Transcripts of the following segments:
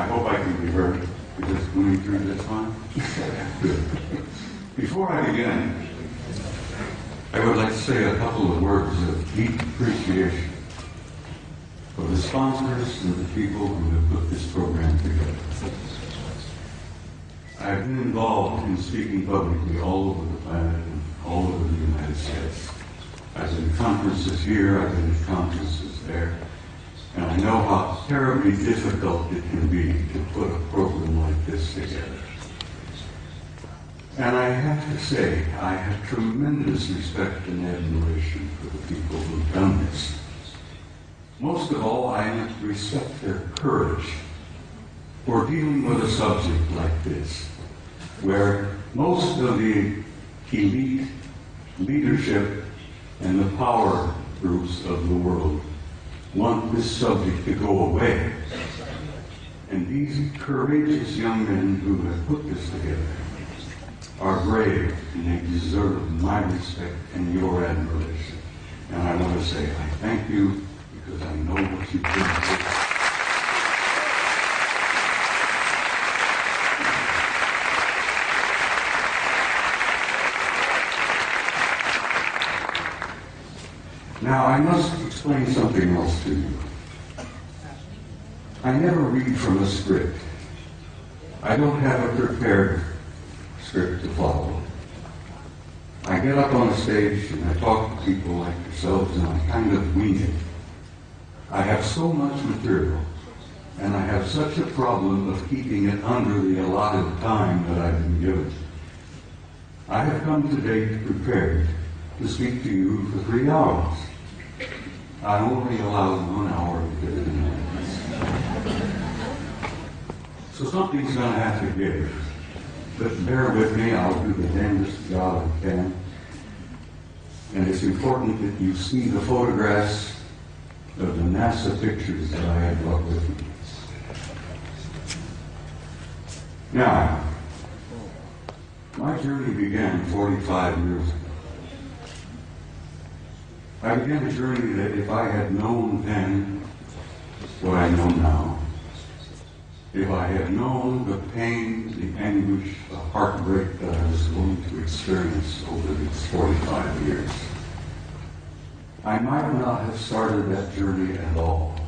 hope I can be heard. Is this coming through this fine? Good. Before I begin, I would like to say a couple of words of deep appreciation for the sponsors and the people who have put this program together. I've been involved in speaking publicly all over the planet and all over the United States. I've been at conferences here, I've been at conferences there, and I know how terribly difficult it can be to put a program like this together. And I have to say, I have tremendous respect and admiration for the people who've done this. Most of all, I respect their courage for dealing with a subject like this, where most of the elite leadership and the power groups of the world want this subject to go away. And these courageous young men who have put this together are brave, and they deserve my respect and your admiration. And I want to say I thank you because I know what you've done. Now, I must explain something else to you. I never read from a script. I don't have a prepared script to follow. I get up on a stage and I talk to people like yourselves and I kind of wing it. I have so much material and I have such a problem of keeping it under the allotted time that I've been given. I have come today prepared to speak to you for 3 hours. I only allowed 1 hour to get it in. So something's going to have to give. But bear with me, I'll do the damnedest job I can. And it's important that you see the photographs of the NASA pictures that I had brought with me. Now, my journey began 45 years ago. I began a journey that if I had known then what I know now, if I had known the pain, the anguish, the heartbreak that I was going to experience over these 45 years, I might not have started that journey at all.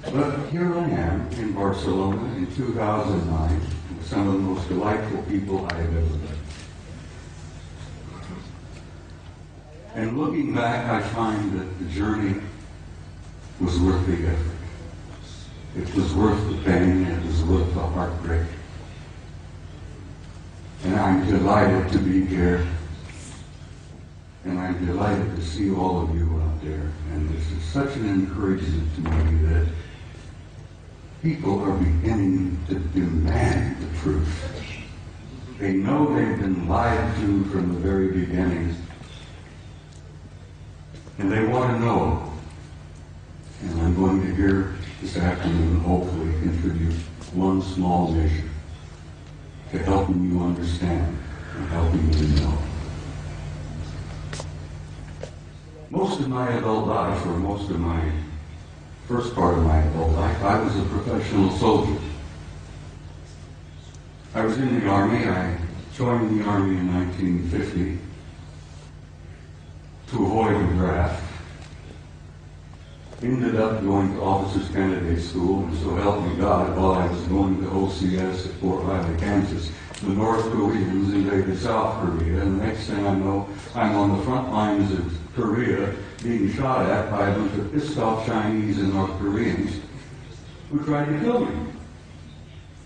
But here I am in Barcelona in 2009 with some of the most delightful people I have ever met. And looking back, I find that the journey was worth the effort. It was worth the pain, it was worth the heartbreak. And I'm delighted to be here. And I'm delighted to see all of you out there. And this is such an encouragement to me that people are beginning to demand the truth. They know they've been lied to from the very beginning. And they want to know. And I'm going to here this afternoon hopefully contribute one small measure to helping you understand and helping you know. Most of my adult life, or most of my first part of my adult life, I was a professional soldier. I was in the Army. I joined the Army in 1950 to avoid a draft. Ended up going to Officers Candidate School, and so help me God, while I was going to OCS at Fort Riley, Kansas, the North Koreans invaded South Korea, and the next thing I know, I'm on the front lines of Korea being shot at by a bunch of pissed-off Chinese and North Koreans who tried to kill me.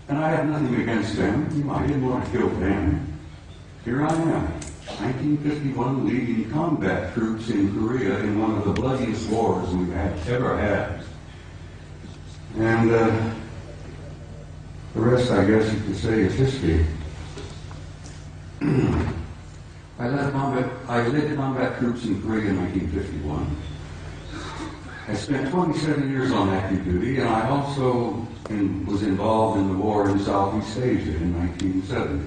And I had nothing against them. I didn't want to kill them. Here I am. 1951, leading combat troops in Korea in one of the bloodiest wars we've ever had. And the rest, I guess you could say, is history. I led combat troops in Korea in 1951. I spent 27 years on active duty, and I also was involved in the war in Southeast Asia in 1970.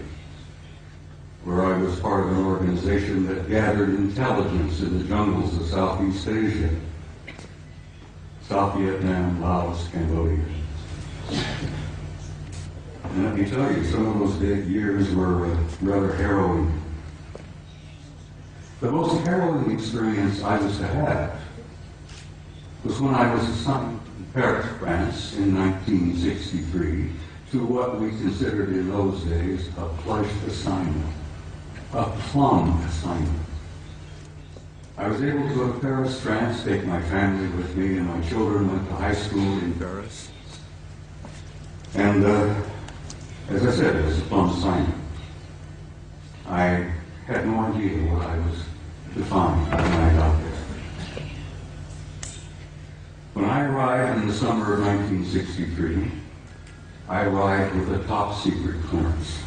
Where I was part of an organization that gathered intelligence in the jungles of Southeast Asia. South Vietnam, Laos, Cambodia. And let me tell you, some of those big years were rather harrowing. The most harrowing experience I was to have was when I was assigned to Paris, France in 1963 to what we considered in those days a pledged assignment, a plum assignment. I was able to go to Paris, France, take my family with me, and my children went to high school in Paris. And as I said, it was a plum assignment. I had no idea what I was to find when I got there. When I arrived in the summer of 1963, I arrived with a top secret clearance.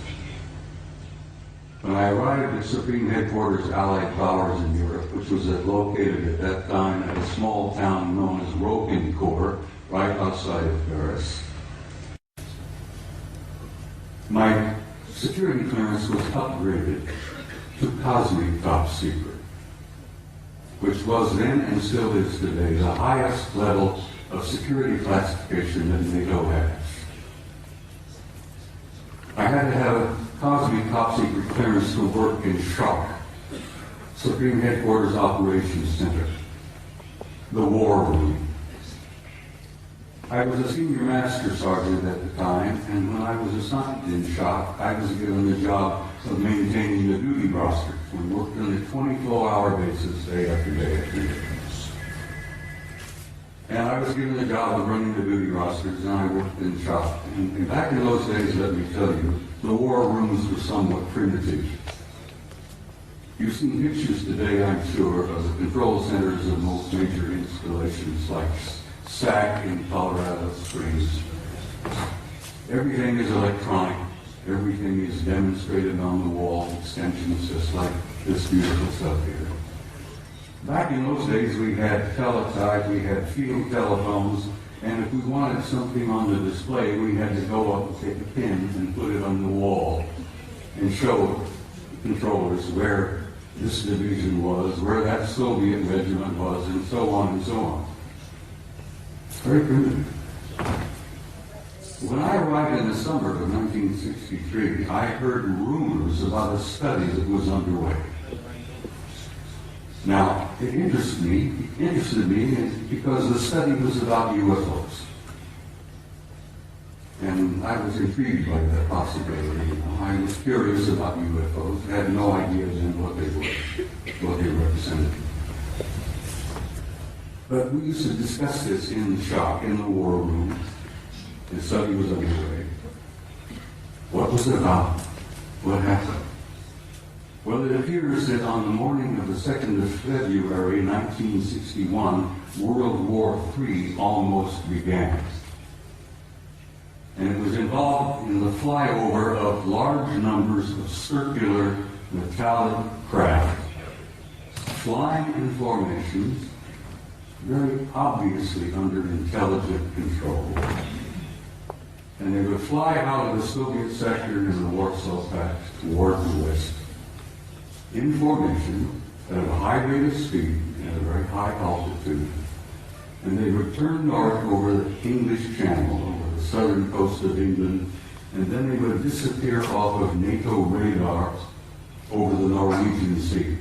When I arrived at Supreme Headquarters Allied Powers in Europe, which was located at that time at a small town known as Roquencourt, right outside of Paris, my security clearance was upgraded to Cosmic Top Secret, which was then and still is today the highest level of security classification that NATO has. I had to have a Cosmic Top Secret clearance to work in SHARC, Supreme Headquarters Operations Center, the War Room. I was a senior master sergeant at the time, and when I was assigned in SHARC, I was given the job of maintaining the duty roster. We worked on a 24-hour basis, day after day after day. And I was given the job of running the duty rosters, and I worked in SHARC. And back in those days, let me tell you, the war rooms were somewhat primitive. You've seen pictures today, I'm sure, of the control centers of most major installations like SAC in Colorado Springs. Everything is electronic. Everything is demonstrated on the wall, extensions just like this beautiful stuff here. Back in those days, we had teletype, we had field telephones, and if we wanted something on the display, we had to go up and take a pin and put it on the wall and show the controllers where this division was, where that Soviet regiment was, and so on and so on. Very primitive. When I arrived in the summer of 1963, I heard rumors about a study that was underway. Now, it interested me because the study was about UFOs. And I was intrigued by that possibility. I was curious about UFOs. I had no idea then what they were, what they represented. But we used to discuss this in SHARC, in the war room. The study was underway. What was it about? What happened? Well, it appears that on the morning of the 2nd of February, 1961, World War III almost began. And it was involved in the flyover of large numbers of circular metallic craft, flying in formations, very obviously under intelligent control. And they would fly out of the Soviet sector in the Warsaw Pact toward the west, in formation, at a high rate of speed, at a very high altitude. And they would turn north over the English Channel, over the southern coast of England, and then they would disappear off of NATO radar over the Norwegian Sea.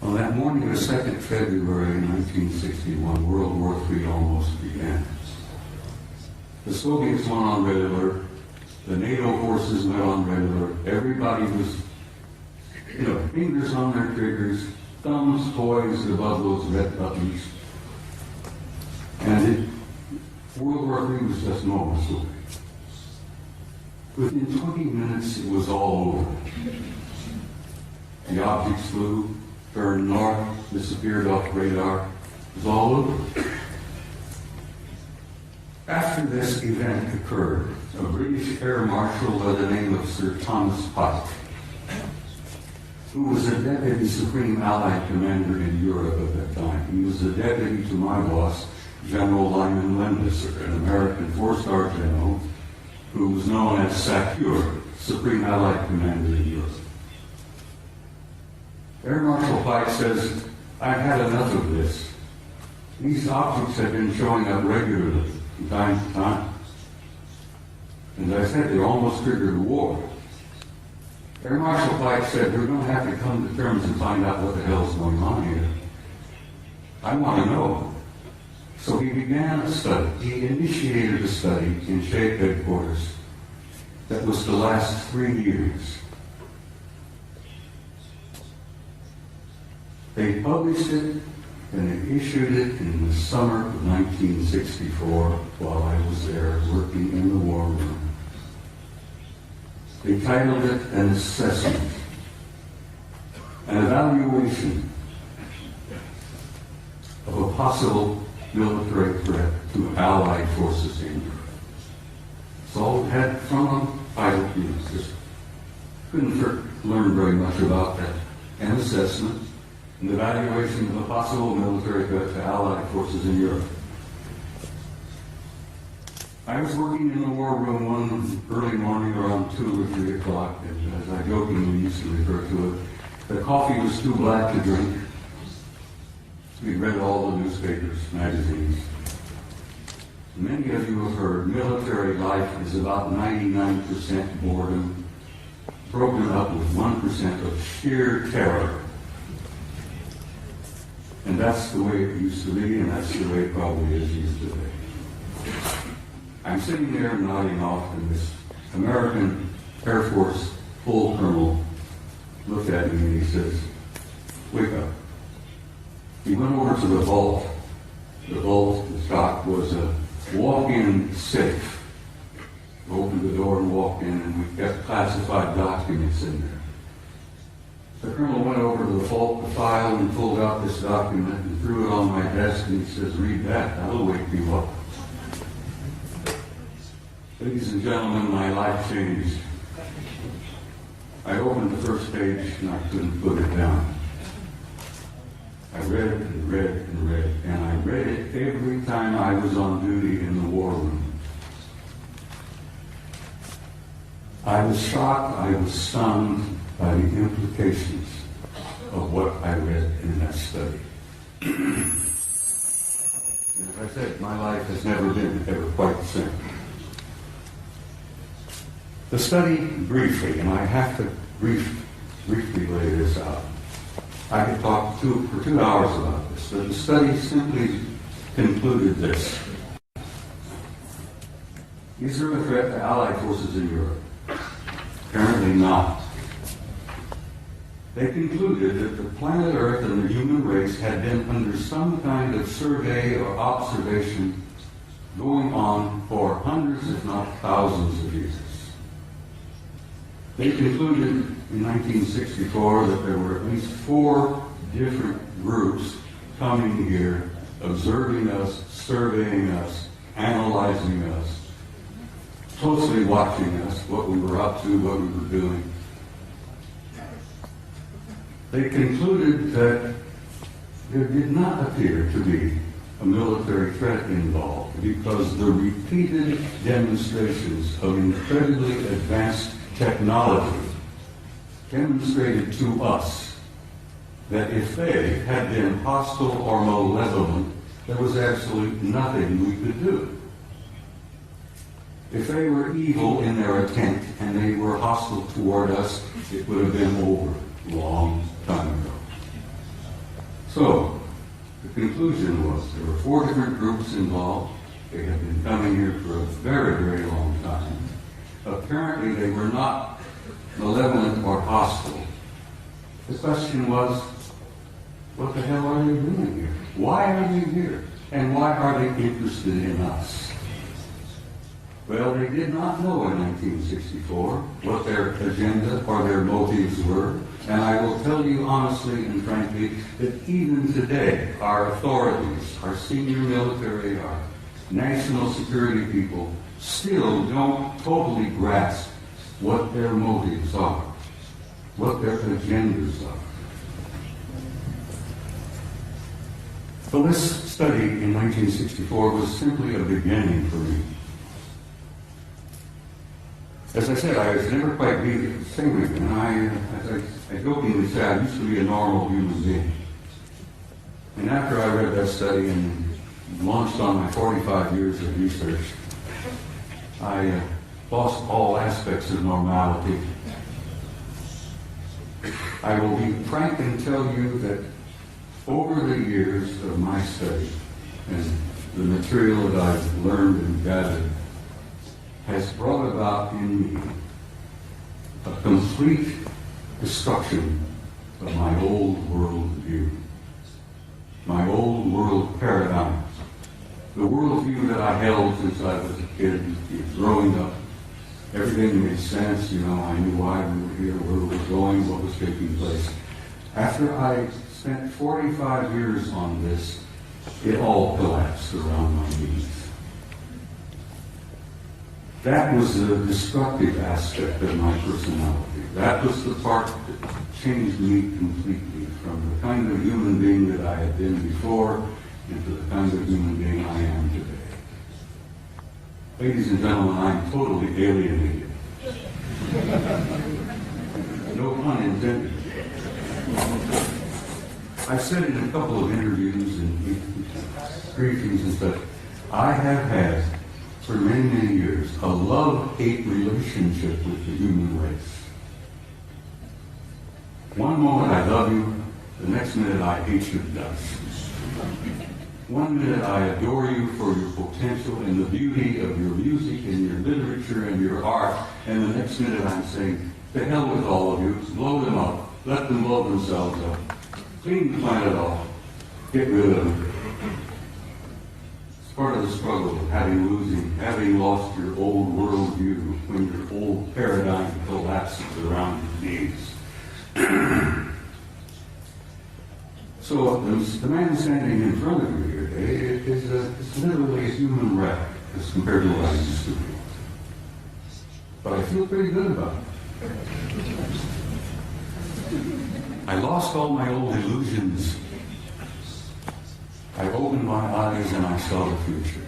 On that morning of 2nd February 1961, World War III almost began. The Soviets went on red alert. The NATO forces went on red alert. Everybody was, fingers on their triggers, thumbs poised above those red buttons. And World War III was just moments away. Within 20 minutes, it was all over. The objects flew, turned north, disappeared off radar. It was all over. After this event occurred, a British Air Marshal by the name of Sir Thomas Pike, who was a Deputy Supreme Allied Commander in Europe at that time. He was the deputy to my boss, General Lyman Lendisser, an American four-star general who was known as SACEUR, Supreme Allied Commander in Europe. Air Marshal Pike says, I've had enough of this. These objects have been showing up regularly from time to time. And as I said, they almost triggered a war. Air Marshal Pike said, we're going to have to come to terms and find out what the hell's going on here. I want to know. So he began a study. He initiated a study in SHAPE headquarters that was to last 3 years. They published it and they issued it in the summer of 1964 while I was there working in the war room. They titled it An Assessment, an evaluation of a possible military threat to Allied forces in Europe. So it had from them title, just couldn't learn very much about that. An assessment, an evaluation of a possible military threat to Allied forces in Europe. I was working in the war room one early morning around 2 or 3 o'clock, and as I jokingly used to refer to it, the coffee was too black to drink. We read all the newspapers, magazines. Many of you have heard military life is about 99% boredom, broken up with 1% of sheer terror. And that's the way it used to be, and that's the way it probably is used today. I'm sitting there nodding off, and this American Air Force full colonel looked at me and he says, "Wake up." He went over to the vault. The vault, the shop, was a walk-in safe. Opened the door and walked in, and we got classified documents in there. The colonel went over to the vault, the file, and pulled out this document and threw it on my desk, and he says, "Read that, that'll wake you up." Ladies and gentlemen, my life changed. I opened the first page and I couldn't put it down. I read and read and read, and I read it every time I was on duty in the war room. I was shocked, I was stunned by the implications of what I read in that study. As I said, my life has never been ever quite the same. The study, briefly, and I have to briefly lay this out. I could talk for 2 hours about this, but the study simply concluded this. Is there a threat to Allied forces in Europe? Apparently not. They concluded that the planet Earth and the human race had been under some kind of survey or observation going on for hundreds, if not thousands of years. They concluded in 1964 that there were at least 4 different groups coming here, observing us, surveying us, analyzing us, closely watching us, what we were up to, what we were doing. They concluded that there did not appear to be a military threat involved because the repeated demonstrations of incredibly advanced technology demonstrated to us that if they had been hostile or malevolent, there was absolutely nothing we could do. If they were evil in their intent and they were hostile toward us, it would have been over a long time ago. So, the conclusion was there were 4 different groups involved. They had been coming here for a very, very long time. Apparently, they were not malevolent or hostile. The question was, what the hell are they doing here? Why are they here? And why are they interested in us? Well, they did not know in 1964 what their agenda or their motives were. And I will tell you honestly and frankly that even today, our authorities, our senior military, our national security people, still don't totally grasp what their motives are, what their agendas are. So this study in 1964 was simply a beginning for me. As I said, I was never quite be the same again. As I jokingly say, I used to be a normal human being. And after I read that study and launched on my 45 years of research, I lost all aspects of normality. I will be frank and tell you that over the years of my study and the material that I've learned and gathered has brought about in me a complete destruction of my old world view, my old world paradigm, the world view that I held since I was a kid, growing up. Everything made sense, I knew why we were here, where we were going, what was taking place. After I spent 45 years on this, it all collapsed around my knees. That was the destructive aspect of my personality. That was the part that changed me completely from the kind of human being that I had been before into the kind of human being I am today. Ladies and gentlemen, I'm totally alienated. No pun intended. I've said in a couple of interviews and briefings and such, I have had, for many, many years, a love-hate relationship with the human race. One moment I love you, the next minute I hate you to death. One minute I adore you for your potential and the beauty of your music and your literature and your art, and the next minute I'm saying, to hell with all of you, blow them up, let them blow themselves up, clean the planet off, get rid of them. It's part of the struggle of having lost your old worldview when your old paradigm collapses around your knees. So the man standing in front of you here today is literally a human wreck as compared to what I used to be. But I feel pretty good about it. I lost all my old illusions. I opened my eyes and I saw the future.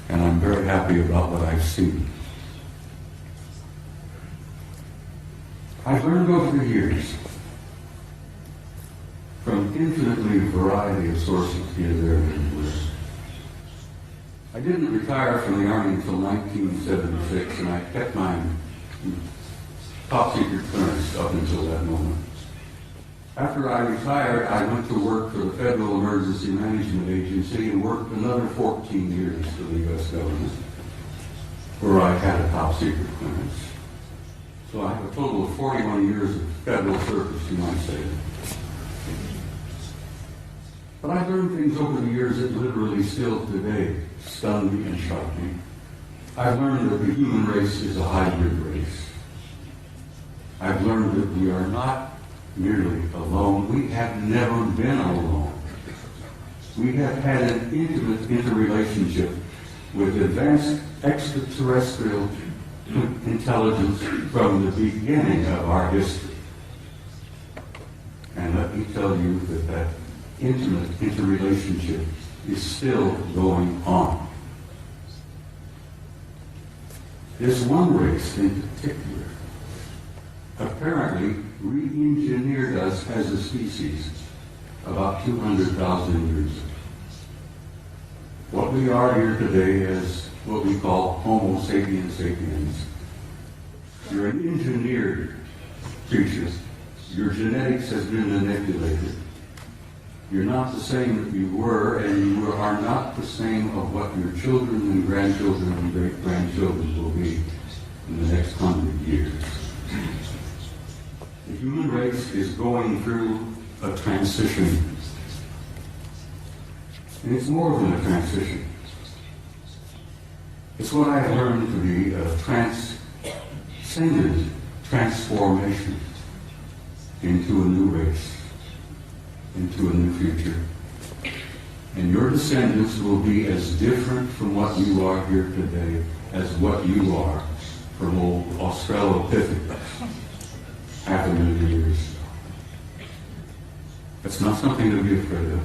And I'm very happy about what I've seen. I've learned over the years from infinitely variety of sources here, there, and everywhere. I didn't retire from the Army until 1976, and I kept my top secret clearance up until that moment. After I retired, I went to work for the Federal Emergency Management Agency and worked another 14 years for the U.S. government, where I had a top secret clearance. So I have a total of 41 years of federal service, you might say. But I've learned things over the years that literally still today stun me and shock me. I've learned that the human race is a hybrid race. I've learned that we are not merely alone. We have never been alone. We have had an intimate interrelationship with advanced extraterrestrial intelligence from the beginning of our history. And let me tell you that that intimate interrelationship is still going on. This one race in particular apparently re-engineered us as a species about 200,000 years ago. What we are here today is what we call Homo sapiens sapiens. You're an engineered creature. Your genetics has been manipulated. You're not the same that you were, and you are not the same of what your children and grandchildren and great-grandchildren will be in the next 100 years. The human race is going through a transition. And it's more than a transition. It's what I learned to be a transcendent transformation into a new race, into a new future. And your descendants will be as different from what you are here today as what you are from old Australopithecus 500,000 years ago. It's not something to be afraid of.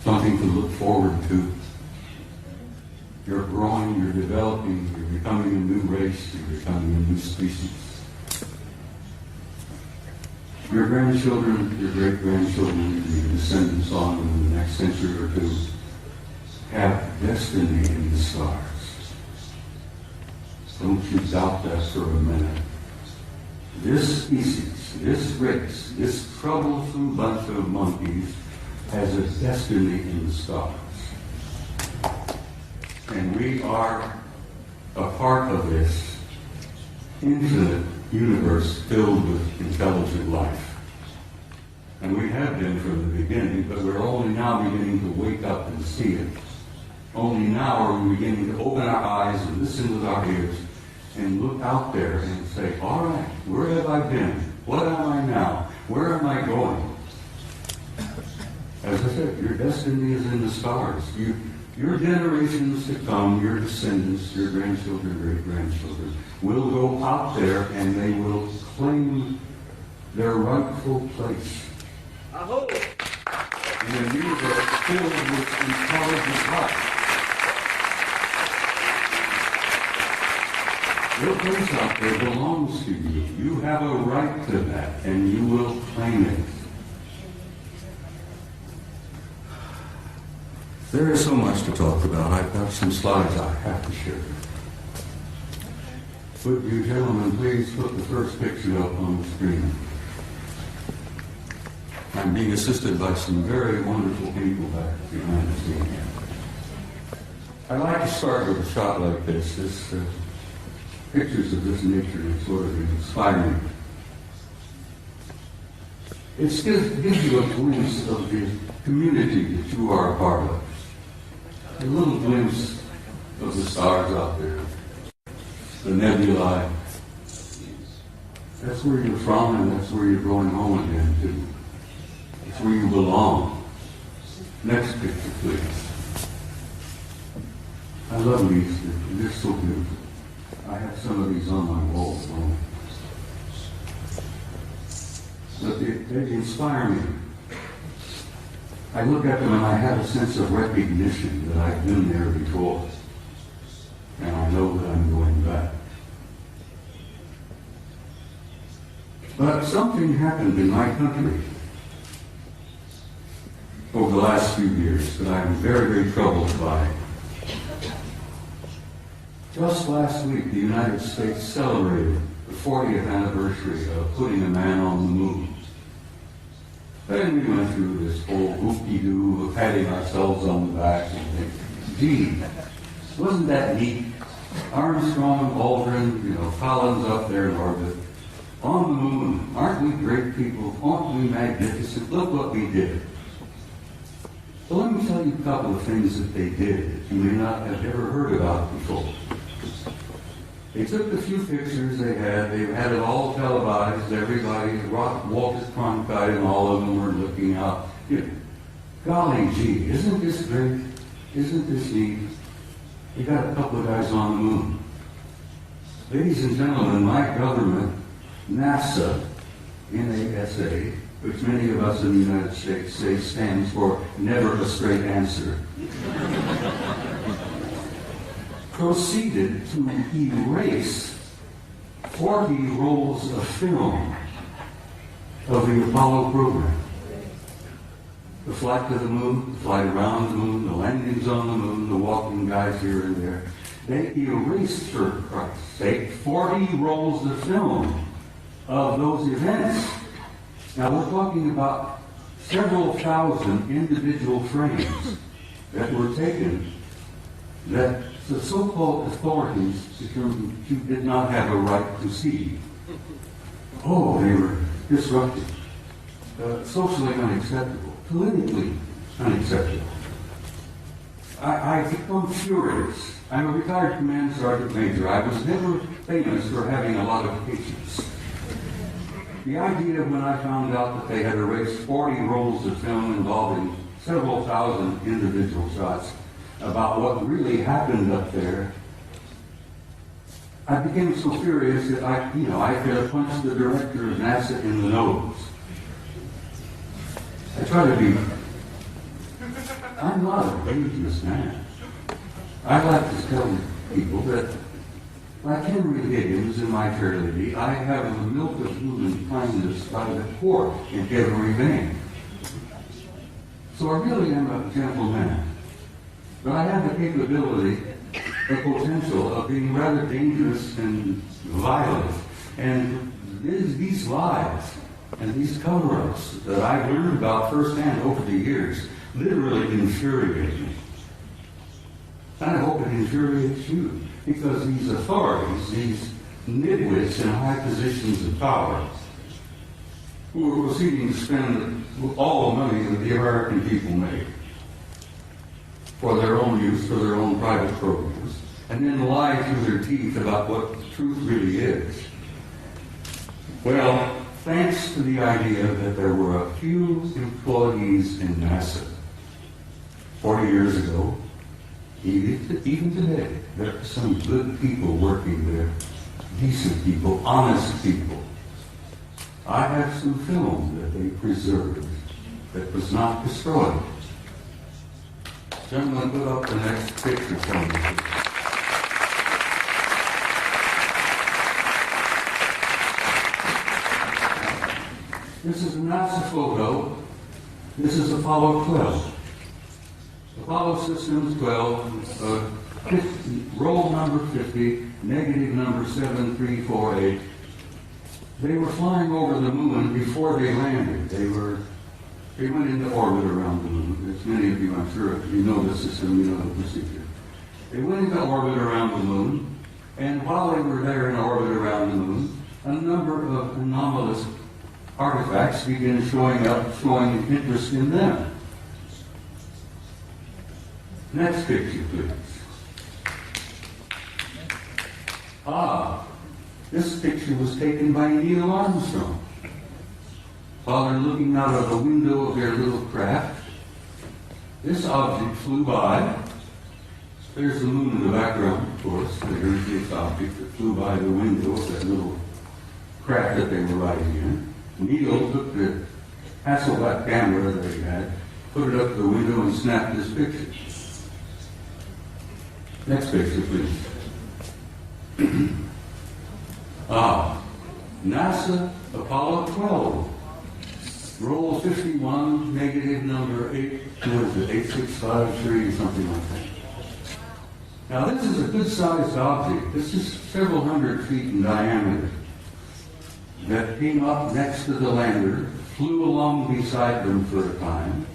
Something to look forward to. You're growing, you're developing, you're becoming a new race, you're becoming a new species. Your grandchildren, your great-grandchildren, your descendants on in the next century or two have destiny in the stars. Don't you doubt that for a minute. This species, this race, this troublesome bunch of monkeys has a destiny in the stars. And we are a part of this infinite universe filled with intelligent life. And we have been from the beginning, but we're only now beginning to wake up and see it. Only now are we beginning to open our eyes and listen with our ears and look out there and say, all right, where have I been? What am I now? Where am I going? As I said, your destiny is in the stars. Your generations to come, your descendants, your grandchildren, great-grandchildren, will go out there and they will claim their rightful place in a universe filled with intelligent life. Your place out there belongs to you. You have a right to that, and you will claim it. There is so much to talk about. I've got some slides I have to share. Would you gentlemen please put the first picture up on the screen? I'm being assisted by some very wonderful people back behind the scene. I'd like to start with a shot like this. Pictures of this nature is sort of inspiring. It gives you a glimpse of the community that you are a part of. A little glimpse of the stars out there, the nebulae. That's where you're from, and that's where you're going home again to. It's where you belong. Next picture, please. I love these. They're so beautiful. I have some of these on my wall at home. But they inspire me. I look at them and I have a sense of recognition that I've been there before. And I know that I'm going back. But something happened in my country over the last few years that I'm very, very troubled by. Just last week, the United States celebrated the 40th anniversary of putting a man on the moon. Then we went through this whole whoop-de-doo of patting ourselves on the back and thinking, gee, wasn't that neat? Armstrong, Aldrin, Collins up there in orbit. On the moon, aren't we great people? Aren't we magnificent? Look what we did. Well, let me tell you a couple of things that they did that you may not have ever heard about before. They took the few pictures they had it all televised, everybody, Walter Cronkite and all of them were looking out. Golly gee, isn't this great? Isn't this neat? You got a couple of guys on the moon. Ladies and gentlemen, my government, NASA, NASA, which many of us in the United States say stands for never a straight answer, proceeded to erase 40 rolls of film of the Apollo program. The flight to the moon, the flight around the moon, the landings on the moon, the walking guys here and there. They erased, for Christ's sake, 40 rolls of film of those events. Now we're talking about several thousand individual frames that were taken that the so-called authorities determined you did not have a right to see. Oh, they were disruptive, socially unacceptable, politically unacceptable. I become furious. I'm a retired command sergeant major. I was never famous for having a lot of patience. The idea when I found out that they had erased 40 rolls of film involving several thousand individual shots about what really happened up there, I became so furious that I could have punched the director of NASA in the nose. I try to be, I'm not a dangerous man. I like to tell people that Like Henry Higgins in My Fair Lady, I have the milk of human kindness by the quart in every vein. So I really am a gentle man. But I have the capability, the potential of being rather dangerous and violent. And these lies and these cover-ups that I've learned about firsthand over the years literally infuriate me. And I hope it infuriates you, because these authorities, these nitwits in high positions of power, who are proceeding to spend all the money that the American people make for their own use, for their own private programs, and then lie through their teeth about what the truth really is. Well, thanks to the idea that there were a few employees in NASA 40 years ago, even today, there are some good people working there, decent people, honest people. I have some film that they preserved that was not destroyed. Gentlemen, put up the next picture for me. This is a NASA photo. This is Apollo 12. Apollo Systems 12, roll number 50, negative number 7348. They were flying over the moon before they landed. They went into orbit around the moon. As many of you, I'm sure, if you know the system, you know the procedure. They went into orbit around the moon, and while they were there in orbit around the moon, a number of anomalous artifacts began showing up, showing interest in them. Next picture, please. This picture was taken by Neil Armstrong. While they're looking out of the window of their little craft, this object flew by. There's the moon in the background, of course. There's this object that flew by the window of that little craft that they were riding in. Neil took the Hasselblad camera that he had, put it up the window, and snapped this picture. Next picture, please. NASA Apollo 12. Roll 51, negative number 8, what is it, 8653 or something like that. Now this is a good-sized object. This is several hundred feet in diameter that came up next to the lander, flew along beside them for a time.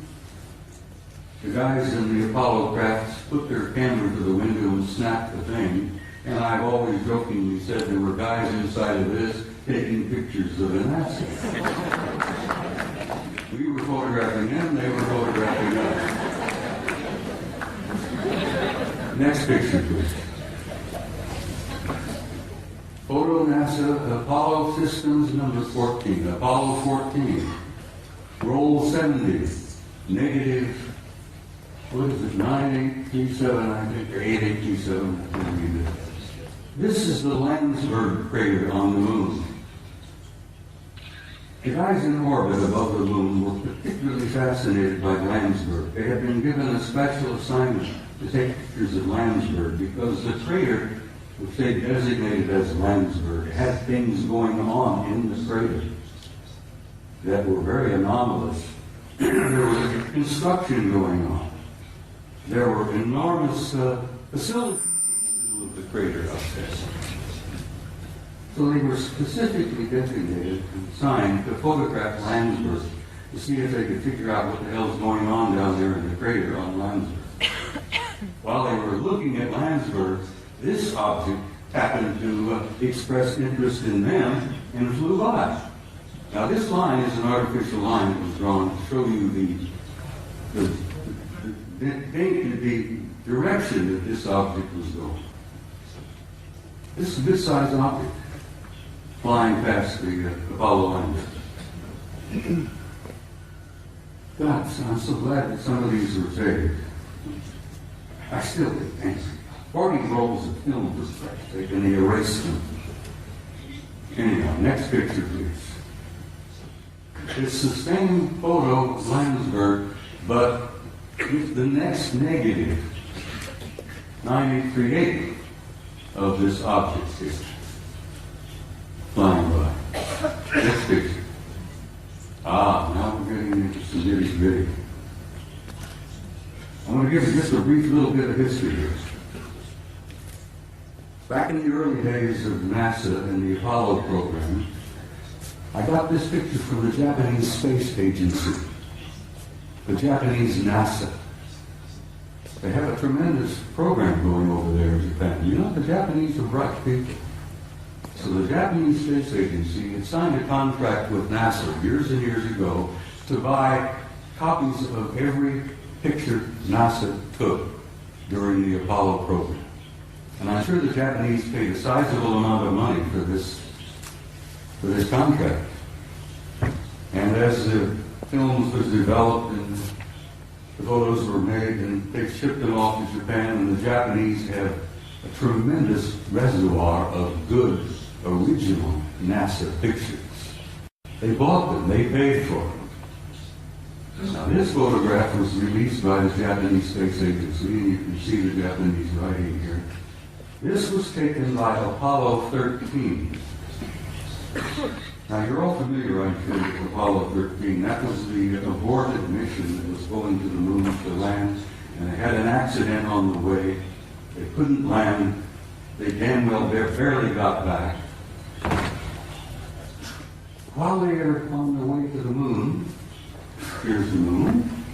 The guys in the Apollo crafts put their camera to the window and snapped the thing, and I've always jokingly said there were guys inside of this taking pictures of the NASA. We were photographing them, they were photographing us. Next picture, please. Photo NASA Apollo Systems number 14, Apollo 14. Roll 70, negative, what is it, 9837, I think, or 8827. This is the Landsberg crater on the moon. The guys in orbit above the moon were particularly fascinated by Landsberg. They had been given a special assignment to take pictures of Landsberg because the crater, which they designated as Landsberg, had things going on in the crater that were very anomalous. There was construction going on. There were enormous facilities in the middle of the crater up there. So they were specifically designated and assigned to photograph Landsberg to see if they could figure out what the hell's going on down there in the crater on Landsberg. While they were looking at Landsberg, this object happened to express interest in them and flew by. Now this line is an artificial line that was drawn to show you the direction that this object was going. This is a good-sized object flying past the Apollo lander. God, I'm so glad that some of these were saved. I still get angry. 40 rolls of film was saved, and they erased them. Anyhow, next picture, please. It's the same photo of Landsberg, but with the next negative, 9838. of this object here, flying by. Next picture. Now we're getting into some nitty-gritty. I'm going to give you just a brief little bit of history here. Back in the early days of NASA and the Apollo program, I got this picture from the Japanese Space Agency, the Japanese NASA. They have a tremendous program going over there in Japan. You know, the Japanese are bright people. So the Japanese Space Agency had signed a contract with NASA years and years ago to buy copies of every picture NASA took during the Apollo program. And I'm sure the Japanese paid a sizable amount of money for this contract. And as the films was developed and the photos were made, and they shipped them off to Japan, and the Japanese have a tremendous reservoir of good original NASA pictures. They bought them, they paid for them. Now this photograph was released by the Japanese Space Agency, and you can see the Japanese writing here. This was taken by Apollo 13. Now you're all familiar, I'm sure, with Apollo 13. That was the aborted mission that was going to the moon to land, and they had an accident on the way. They couldn't land. They damn well barely got back. While they are on their way to the moon, here's the moon,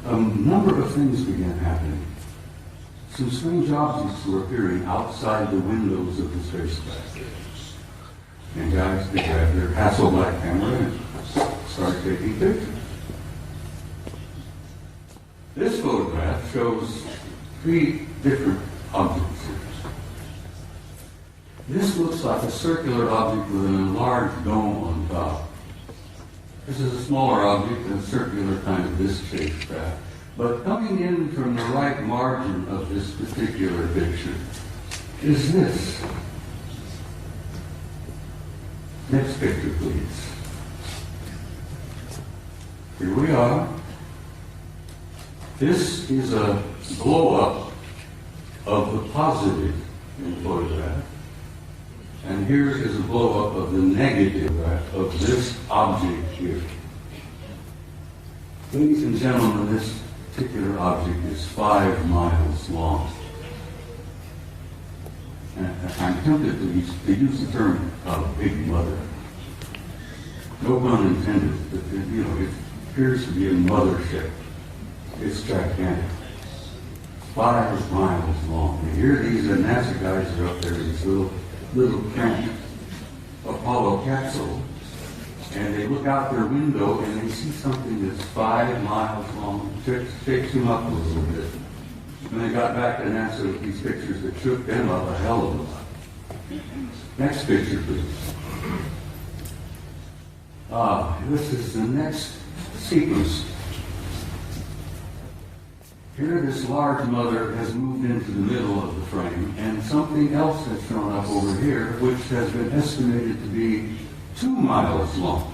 a number of things began happening. Some strange objects were appearing outside the windows of the spacecraft. And guys, they grabbed their Hasselblad camera and started taking pictures. This photograph shows three different objects here. This looks like a circular object with an enlarged dome on top. This is a smaller object and a circular kind of disc-shaped craft. But coming in from the right margin of this particular picture is this. Next picture, please. Here we are. This is a blow-up of the positive in the photograph. And here is a blow-up of the negative of this object here. Ladies and gentlemen, this particular object is 5 miles long. And I'm tempted to use the term big mother. No pun intended, but it appears to be a mothership. It's gigantic. 5 miles long. And here these NASA guys are up there in this little cramped Apollo capsule, and they look out their window and they see something that's 5 miles long. Shakes them up a little bit. When they got back to NASA with these pictures, that shook them up a hell of a lot. Next picture, please. This is the next sequence. Here, this large mother has moved into the middle of the frame, and something else has shown up over here, which has been estimated to be 2 miles long.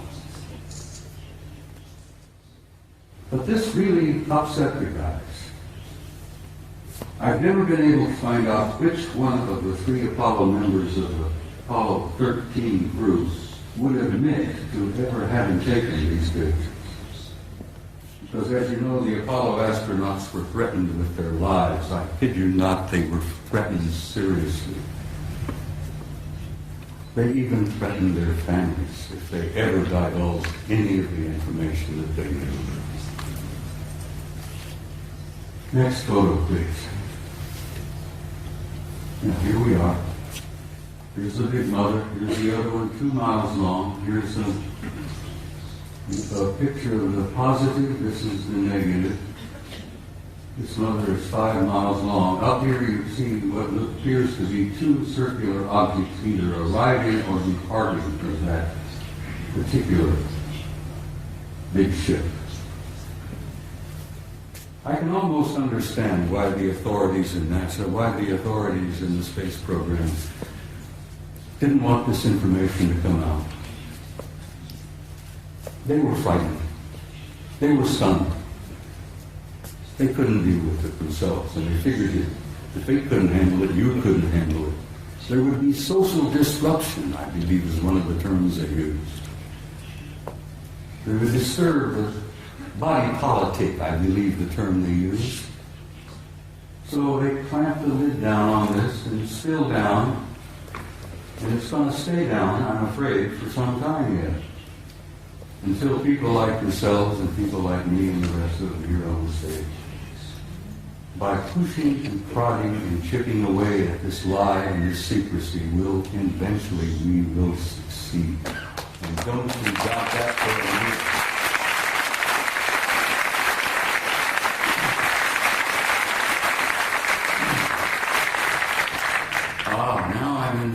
But this really upset the guys. I've never been able to find out which one of the 3 Apollo members of the Apollo 13 crews would admit to ever having taken these pictures. Because as you know, the Apollo astronauts were threatened with their lives. I kid you not, they were threatened seriously. They even threatened their families if they ever divulged any of the information that they knew. Next photo, please. Now, here we are. Here's the big mother. Here's the other one, 2 miles long. Here's a picture of the positive. This is the negative. This mother is 5 miles long. Up here you see what appears to be 2 circular objects either arriving or departing from that particular big ship. I can almost understand why the authorities in NASA, why the authorities in the space program didn't want this information to come out. They were frightened. They were stunned. They couldn't deal with it themselves, and they figured If they couldn't handle it, you couldn't handle it. There would be social disruption, I believe is one of the terms they used. They would disturb the body politic, I believe the term they used. So they clamped the lid down on this, and it's still down, and it's going to stay down, I'm afraid, for some time yet. Until people like yourselves and people like me and the rest of them here on the stage, by pushing and prodding and chipping away at this lie and this secrecy, eventually we will succeed. And don't you doubt that for a minute. Now I'm in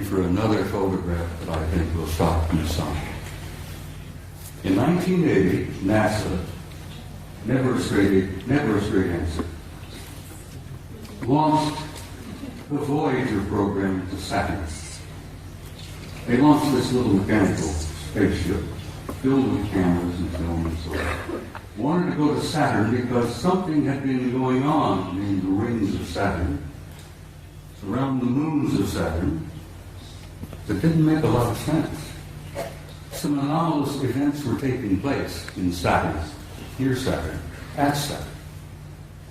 for another photograph that I think will shock you some. In 1980, NASA, never a straight answer, launched the Voyager program to Saturn. They launched this little mechanical spaceship filled with cameras and film and so on. Wanted to go to Saturn because something had been going on in the rings of Saturn, around the moons of Saturn, that didn't make a lot of sense. Some anomalous events were taking place in Saturn, near Saturn, at Saturn.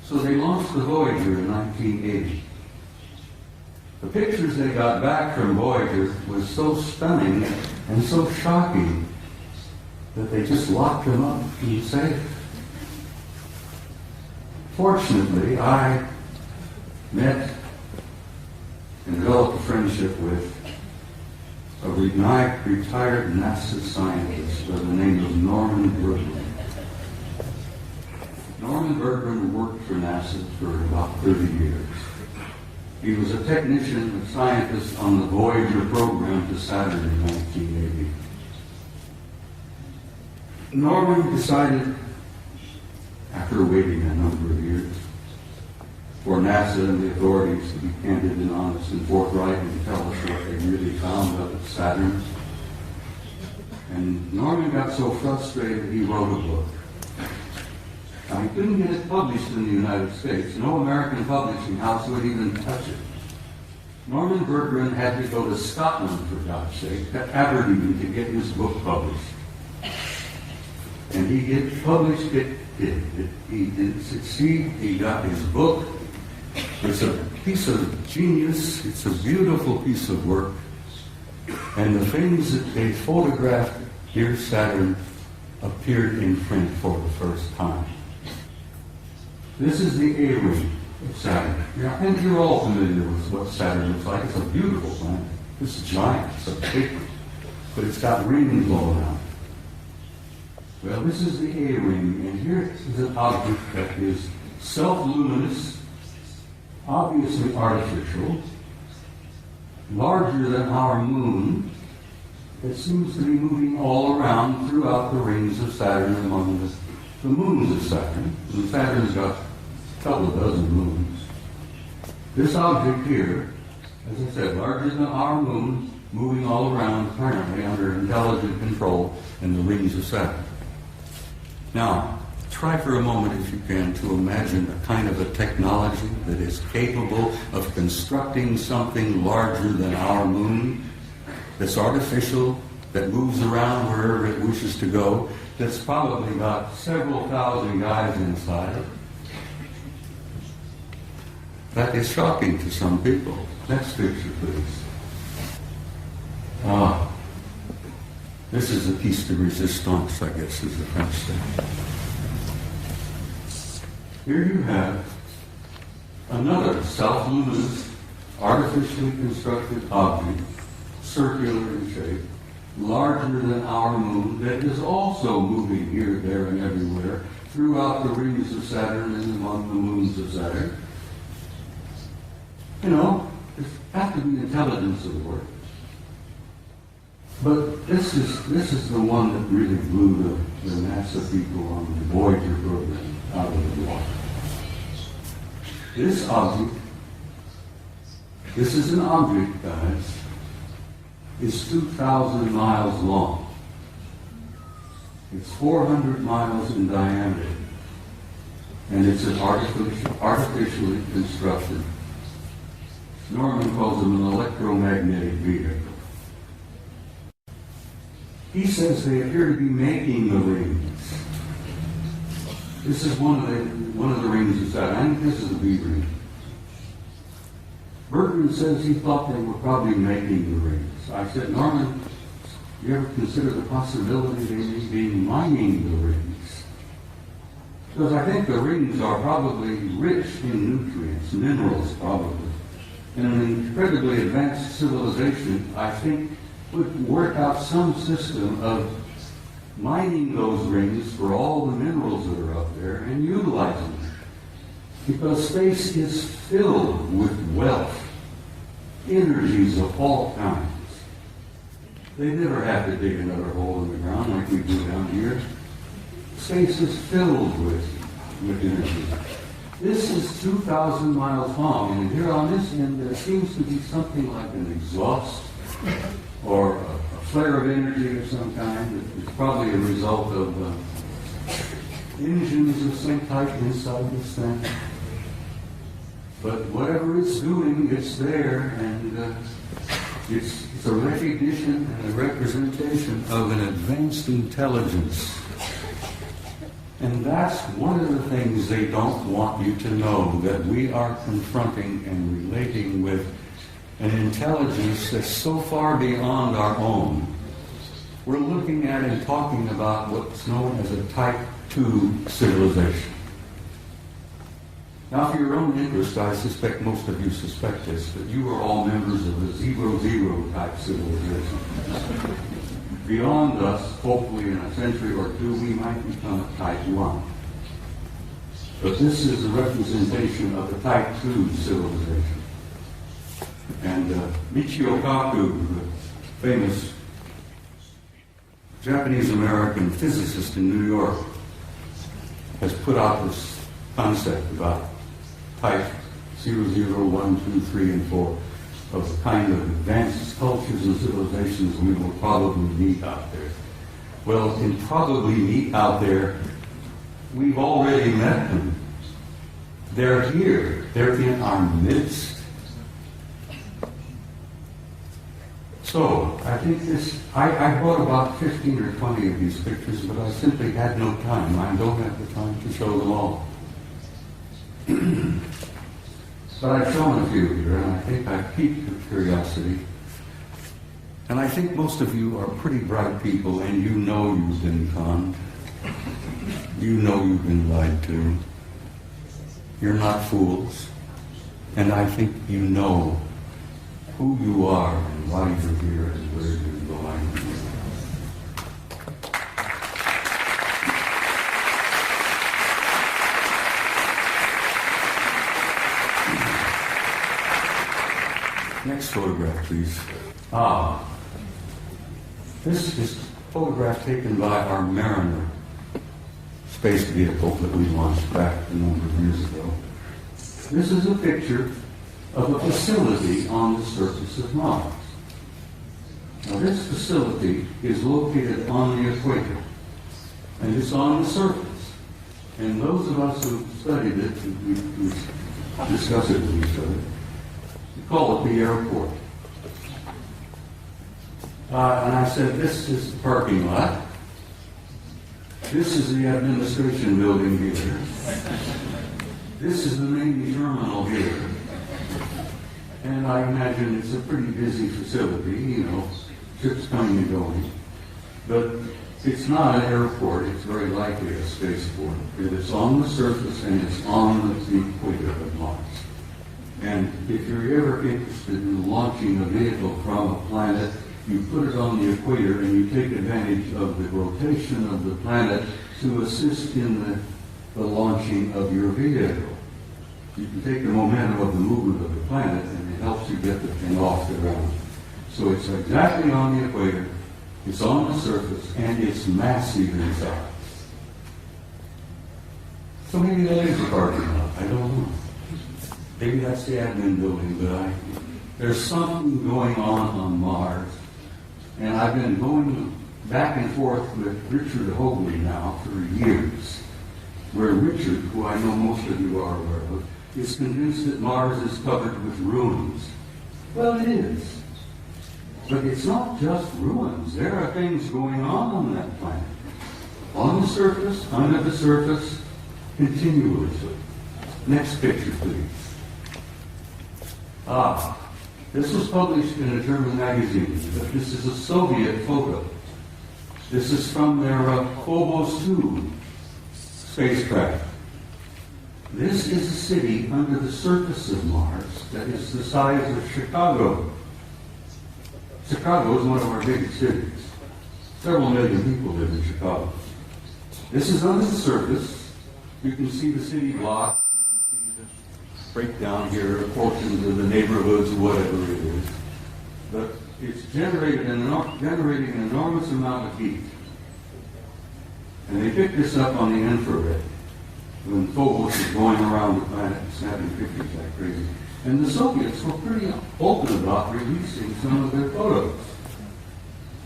So they launched the Voyager in 1980. The pictures they got back from Voyager was so stunning and so shocking that they just locked them up in the safe. Fortunately, I met and developed a friendship with a retired NASA scientist by the name of Norman Bergman. Norman Bergman worked for NASA for about 30 years. He was a technician, a scientist on the Voyager program to Saturn in 1980. Norman decided, after waiting a number of years, for NASA and the authorities to be candid and honest and forthright and tell us what they really found up at Saturn. And Norman got so frustrated he wrote a book. Now, he couldn't get it published in the United States. No American publishing house would even touch it. Norman Bergman had to go to Scotland, for God's sake, to Aberdeen to get his book published. And he did publish it. He did succeed. He got his book. It's a piece of genius. It's a beautiful piece of work. And the things that they photographed near Saturn appeared in print for the first time. This is the A-ring of Saturn. And you're all familiar with what Saturn looks like. It's a beautiful planet. It's giant. It's a big one. But it's got rings all around. Well, this is the A-ring, and here is an object that is self-luminous, obviously artificial, larger than our moon, that seems to be moving all around throughout the rings of Saturn among the moons of Saturn. And Saturn's got a couple of dozen moons. This object here, as I said, larger than our moon, moving all around, apparently under intelligent control in the rings of Saturn. Now, try for a moment, if you can, to imagine a kind of a technology that is capable of constructing something larger than our moon, that's artificial, that moves around wherever it wishes to go, that's probably got several thousand guys inside. That is shocking to some people. Next picture, please. This is a piece de resistance, I guess is the French thing. Here you have another self-luminous, artificially constructed object, circular in shape, larger than our moon, that is also moving here, there, and everywhere throughout the rings of Saturn and among the moons of Saturn. You know, there's got to be intelligence at work. But this is the one that really blew the NASA people on the Voyager program out of the water. This object, this is an object, guys, is 2,000 miles long. It's 400 miles in diameter. and it's an artificially constructed. Norman calls them an electromagnetic vehicle. He says they appear to be making the rings. This is one of the rings inside. I think this is the B ring. Bertrand says he thought they were probably making the rings. I said, Norman, you ever consider the possibility they may be mining the rings? Because I think the rings are probably rich in nutrients, minerals probably. And an incredibly advanced civilization, I think, would work out some system of mining those rings for all the minerals that are up there and utilizing them. Because space is filled with wealth, energies of all kinds. They never have to dig another hole in the ground like we do down here. Space is filled with energy. This is 2,000 miles long, and here on this end there seems to be something like an exhaust or a flare of energy of some kind. It's probably a result of engines of some type inside this thing. But whatever it's doing, it's there, and it's a recognition and a representation of an advanced intelligence. And that's one of the things they don't want you to know, that we are confronting and relating with an intelligence that's so far beyond our own. We're looking at and talking about what's known as a Type 2 civilization. Now, for your own interest, I suspect most of you suspect this, that you are all members of the 0-0 type civilization. Beyond us, hopefully in a century or two, we might become a Type 1. But this is a representation of the Type 2 civilization. And Michio Kaku, the famous Japanese-American physicist in New York, has put out this concept about Type 0, 1, 2, 3, and 4 of the kind of advanced cultures and civilizations we will probably meet out there. Well, in probably meet out there, we've already met them. They're here. They're in our midst. So, I think I brought about 15 or 20 of these pictures, but I simply had no time. I don't have the time to show them all. But I've shown a few here, and I think I've piqued your curiosity. And I think most of you are pretty bright people, and you know you've been conned. You know you've been lied to. You're not fools. And I think you know who you are and why you're here and where you're going. Next photograph, please. This is a photograph taken by our Mariner space vehicle that we launched back a number of years ago. This is a picture of a facility on the surface of Mars. Now, this facility is located on the equator, and it's on the surface. And those of us who studied it, we discuss it with each other, we call it the airport. And I said, this is the parking lot. This is the administration building here. This is the main terminal here. And I imagine it's a pretty busy facility, you know, ships coming and going. But it's not an airport, it's very likely a spaceport. It's on the surface and it's on the equator of Mars. And if you're ever interested in launching a vehicle from a planet, you put it on the equator and you take advantage of the rotation of the planet to assist in the launching of your vehicle. You can take the momentum of the movement of the planet and it helps you get the thing off the ground. So it's exactly on the equator, it's on the surface, and it's massive in size. So maybe that is a parking lot, I don't know. Maybe that's the admin building, but there's something going on Mars. And I've been going back and forth with Richard Hoagland now for years. where Richard, who I know most of you are aware of, is convinced that Mars is covered with ruins. Well, it is. But it's not just ruins. There are things going on that planet. On the surface, under the surface, continuously. Next picture, please. This was published in a German magazine, but this is a Soviet photo. This is from their Phobos 2 spacecraft. This is a city under the surface of Mars that is the size of Chicago. Chicago is one of our biggest cities. Several million people live in Chicago. This is under the surface. You can see the city block. You can see the breakdown here, portions of the neighborhoods, whatever it is. But it's generating an enormous amount of heat. And they picked this up on the infrared when Phobos is going around the planet and snapping pictures like crazy. And the Soviets were pretty open about releasing some of their photos,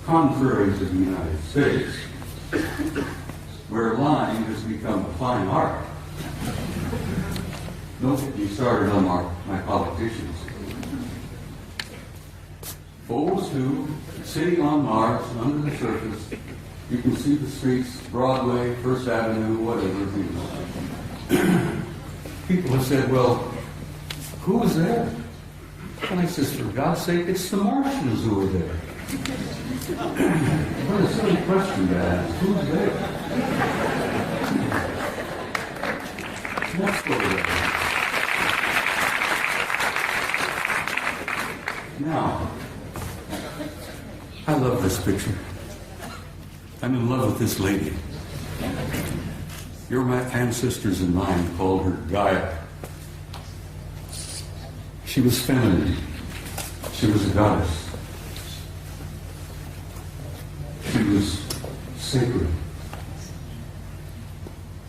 contrary to the United States, where lying has become a fine art. Don't get me started on my politicians. Phobos 2, city on Mars, under the surface. You can see the streets, Broadway, First Avenue, whatever. People have said, well, who was there? And I says, for God's sake, it's the Martians who were there. What a silly question to ask. Who's there? Let's go there. Now, I love this picture. I'm in love with this lady. Your ancestors and mine called her Gaia. She was feminine. She was a goddess. She was sacred.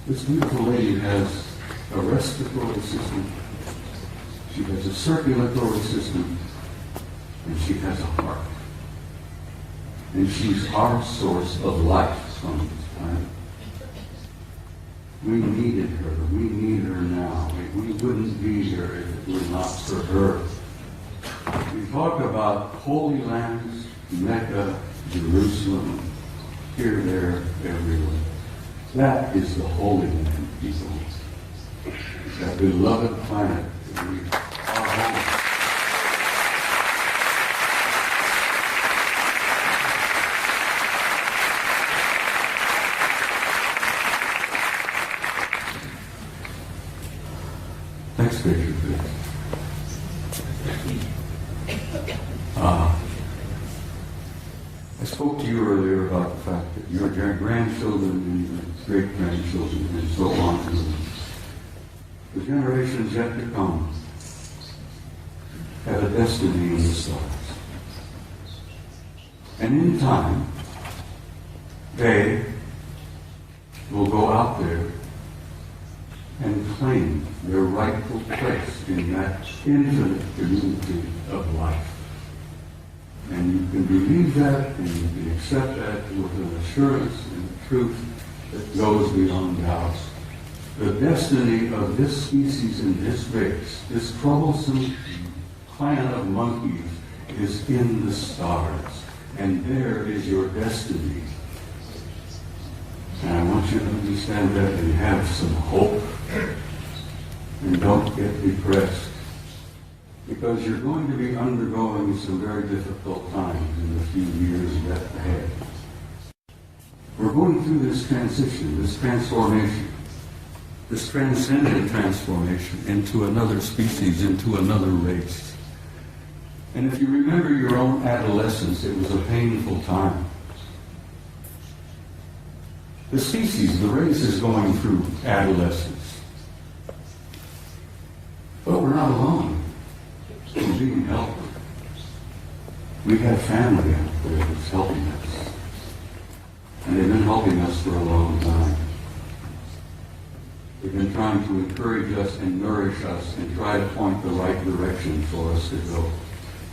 This beautiful lady has a respiratory system. She has a circulatory system. And she has a heart. And she's our source of life on this planet. We needed her. We need her now. We wouldn't be here if it were not for her. We talk about holy lands, Mecca, Jerusalem, here, there, everywhere. That is the Holy Land, people. That beloved planet that we are home. Next picture, please. I spoke to you earlier about the fact that your grandchildren and your great-grandchildren and so on, the generations yet to come, have a destiny in the stars. And in time, they will go out there and claim their rightful place in that infinite community of life. And you can believe that, and you can accept that with an assurance and a truth that goes beyond doubt. The destiny of this species and this race, this troublesome clan of monkeys, is in the stars. And there is your destiny. And I want you to understand that and have some hope. And don't get depressed. Because you're going to be undergoing some very difficult times in the few years yet ahead. We're going through this transition, this transformation, this transcendent transformation into another species, into another race. And if you remember your own adolescence, it was a painful time. The species, the race is going through adolescence. But we're not alone. We're being helped. We have family out there that's helping us. And they've been helping us for a long time. They've been trying to encourage us and nourish us and try to point the right direction for us to go.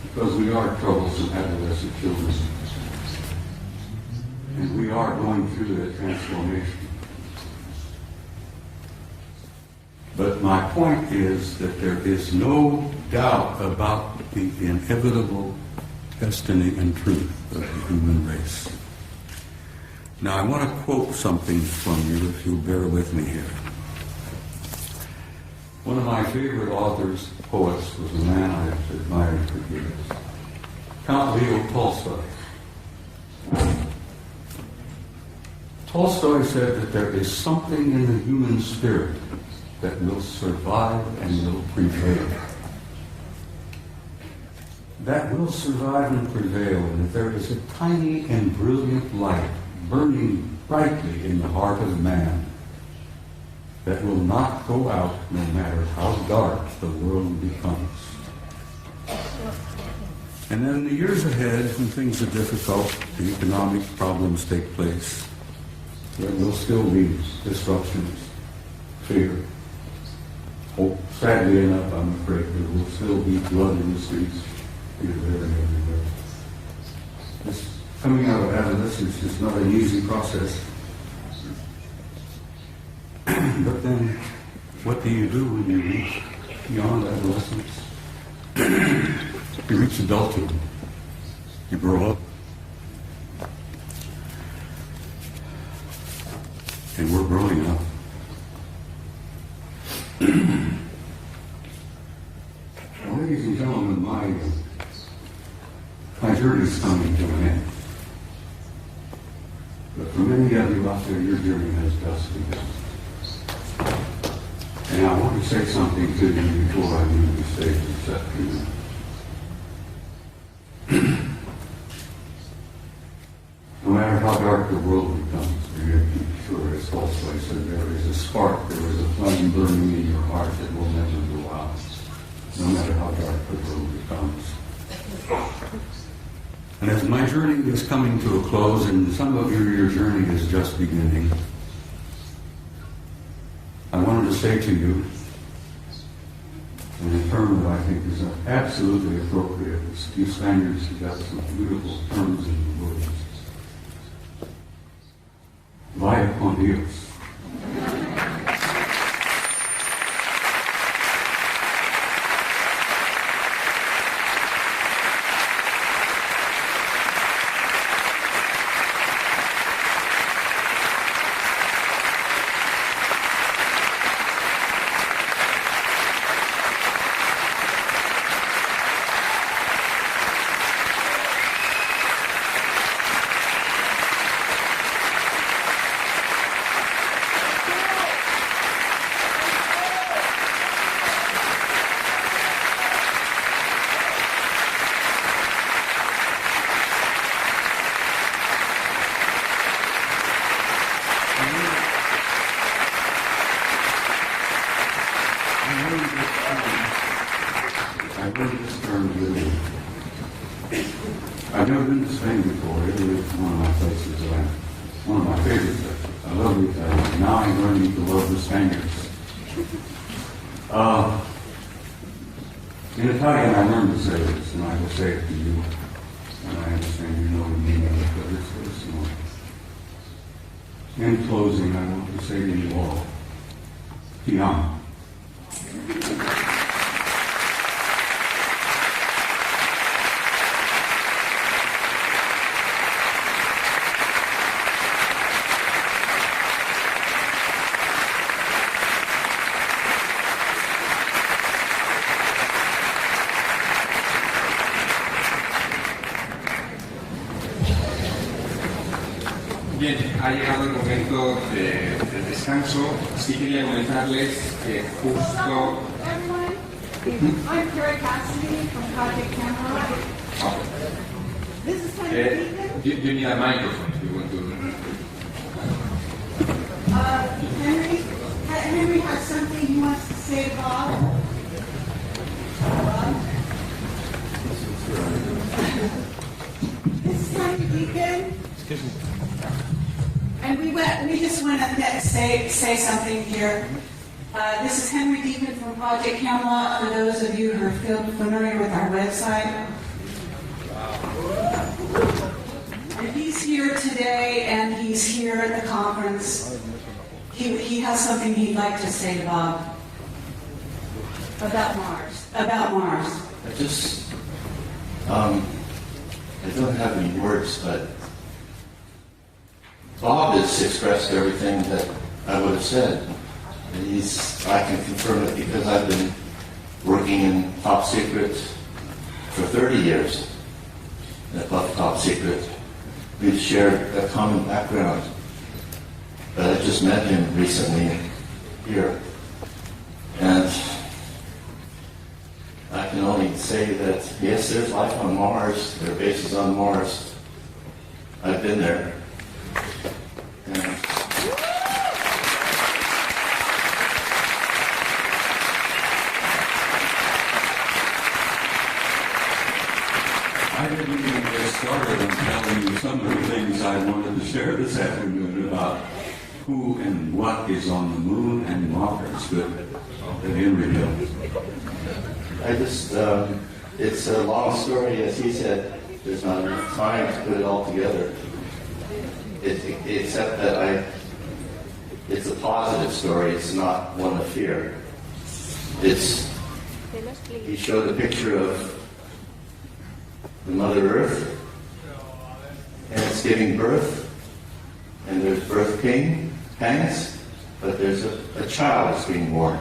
Because we are troublesome adolescent children. And we are going through that transformation. But my point is that there is no doubt about the inevitable destiny and truth of the human race. Now, I want to quote something from you, if you'll bear with me here. One of my favorite authors, poets, was a man I've admired for years, Count Leo Tolstoy. Tolstoy said that there is something in the human spirit that will survive and will prevail. That will survive and prevail, and if there is a tiny and brilliant light burning brightly in the heart of man, that will not go out no matter how dark the world becomes. And then in the years ahead, when things are difficult, the economic problems take place, there will still be disruptions, fear. Oh, sadly enough, I'm afraid there will still be blood in the streets here, there, and everywhere. This coming out of adolescence is not an easy process. But then, what do you do when you reach beyond adolescence? You reach adulthood. You grow up. And we're growing up. Well, ladies and gentlemen, my journey is coming to an end. But for many of you out there, your journey has just begun. And I want to say something to you before I leave the stage this afternoon. No matter how dark the world becomes, you can be sure, as Tolstoy said, there is a spark, there is a flame burning in your heart that will never go out, no matter how dark the world becomes. And as my journey is coming to a close, and some of your journey is just beginning, I wanted to say to you, in a term that I think is absolutely appropriate, you Spaniards have got some beautiful terms in the words. Vaya con Dios. I've never been to Spain before. Italy is one of my places that one of my favorite places. I love Italy. Now I'm learning to love the Spaniards. In Italian, I learned to say this, and I will say it to you. And I understand you know the meaning of it, but it's very small. In closing, I want to say to you all, ti amo. Bien, ha llegado el momento del descanso. Sí quería comentarles que justo... I'm Carrie Cassidy from Project Camelot. This is Henry Deacon. You need a microphone if you want to... Henry has something he wants to say to Bob. This is Henry Deacon. Excuse me. And we just want to say something here. This is Henry Deacon from Project Camelot, for those of you who are familiar with our website. And he's here today, and he's here at the conference. He has something he'd like to say to Bob. About Mars. About Mars. I just, I don't have any words, but Bob has expressed everything that I would have said. I can confirm it because I've been working in top secret for 30 years. Above top secret. We've shared a common background. But I just met him recently here. And I can only say that, yes, there's life on Mars. There are bases on Mars. I've been there. And I didn't even get started on telling you some of the things I wanted to share this afternoon about who and what is on the moon and Mars that Henry did. I just, it's a long story, as he said. There's not enough time to put it all together. Except that it's a positive story. It's not one of fear. He showed a picture of the Mother Earth, and it's giving birth, and there's birth pangs, but there's a child that's being born.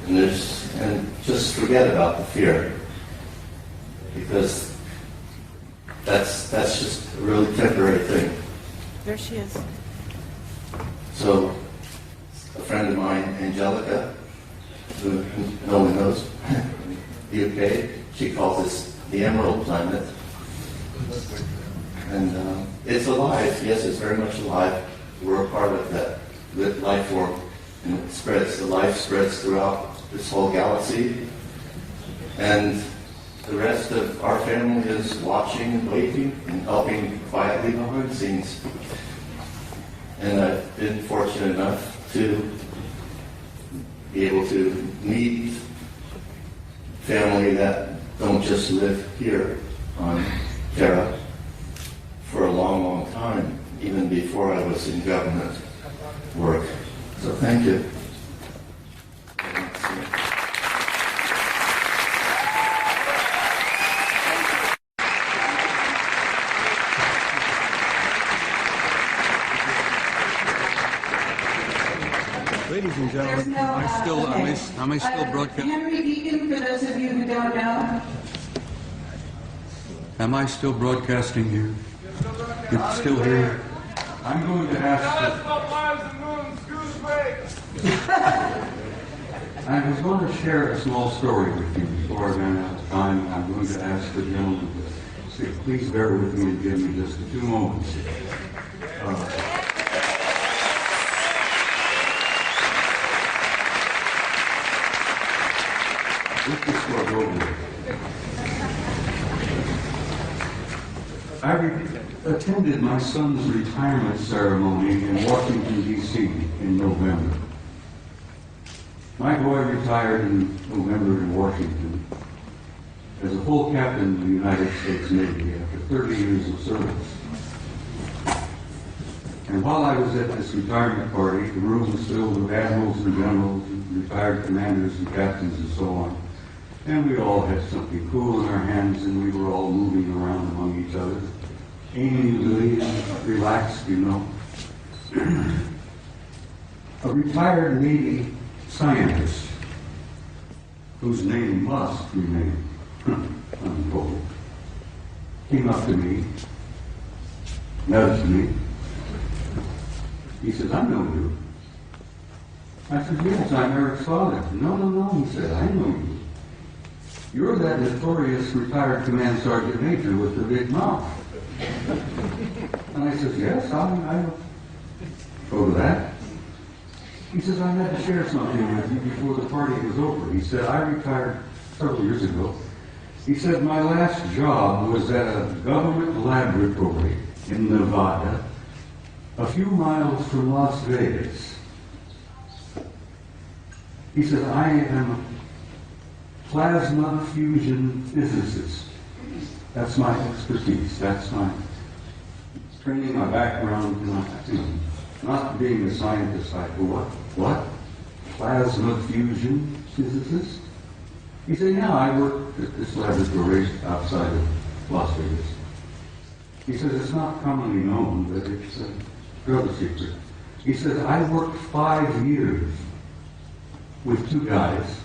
And just forget about the fear, because that's just a really temporary thing. There she is. So, a friend of mine, Angelica, who no one knows, the UK, she calls this the Emerald Planet. And it's alive. Yes, it's very much alive. We're a part of that life form. And it spreads. The life spreads throughout this whole galaxy. And the rest of our family is watching and waiting and helping quietly behind the scenes. And I've been fortunate enough to be able to meet family that don't just live here on Terra for a long, long time, even before I was in government work. So thank you. Ladies and There's gentlemen, no, am I still broadcasting? Henry Deacon, for those of you who don't know. Am I still broadcasting here? It's still here? I'm going to ask... I was going to share a small story with you before I ran out of time. I'm going to ask the gentleman to please bear with me and give me just a few moments. With this was over. I attended my son's retirement ceremony in Washington, D.C. in November. My boy retired in November in Washington as a full captain of the United States Navy after 30 years of service. And while I was at this retirement party, the room was filled with admirals and generals, and retired commanders and captains and so on. And we all had something cool in our hands, and we were all moving around among each other, amiably and relaxed, you know. A retired Navy scientist, whose name must remain untold, came up to me, nudged me. He said, "I know you." I said, "Yes, I'm Eric's father." No, he said, "I know you. You're that notorious retired command sergeant major with the big mouth." And I said, "Yes, I'll go to that." He says, "I had to share something with you before the party was over." He said, "I retired several years ago." He said, "My last job was at a government laboratory in Nevada, a few miles from Las Vegas." He said, "I am a plasma fusion physicist. That's my expertise. That's my training, my background, not being a scientist. I go, what? Plasma fusion physicist? He said, yeah, I work at this laboratory outside of Las Vegas. He says, it's not commonly known, but it's a drug secret. He says, I worked 5 years with 2 guys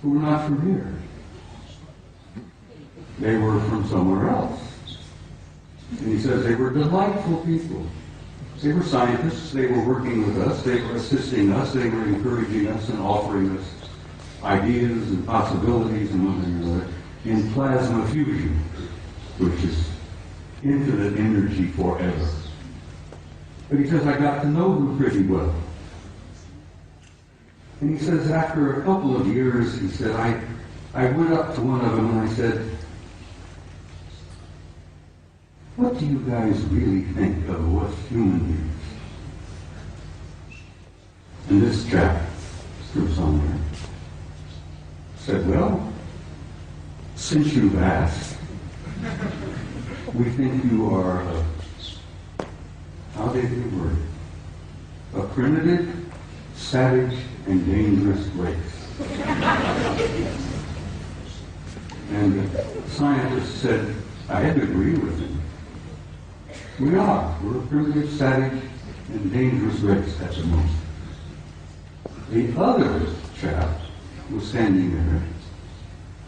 who were not from here. They were from somewhere else. And he says they were delightful people. They were scientists. They were working with us. They were assisting us. They were encouraging us and offering us ideas and possibilities and one thing or another in plasma fusion, which is infinite energy forever. But he says, I got to know them pretty well. And he says, after a couple of years, he said, I went up to one of them and I said, what do you guys really think of us human beings? And this chap from somewhere said, well, since you've asked, we think you are how did they word it? A primitive, savage, and dangerous race. And the scientist said, I had to agree with him. We are. We're a primitive, savage, and dangerous race at the most. The other chap was standing there,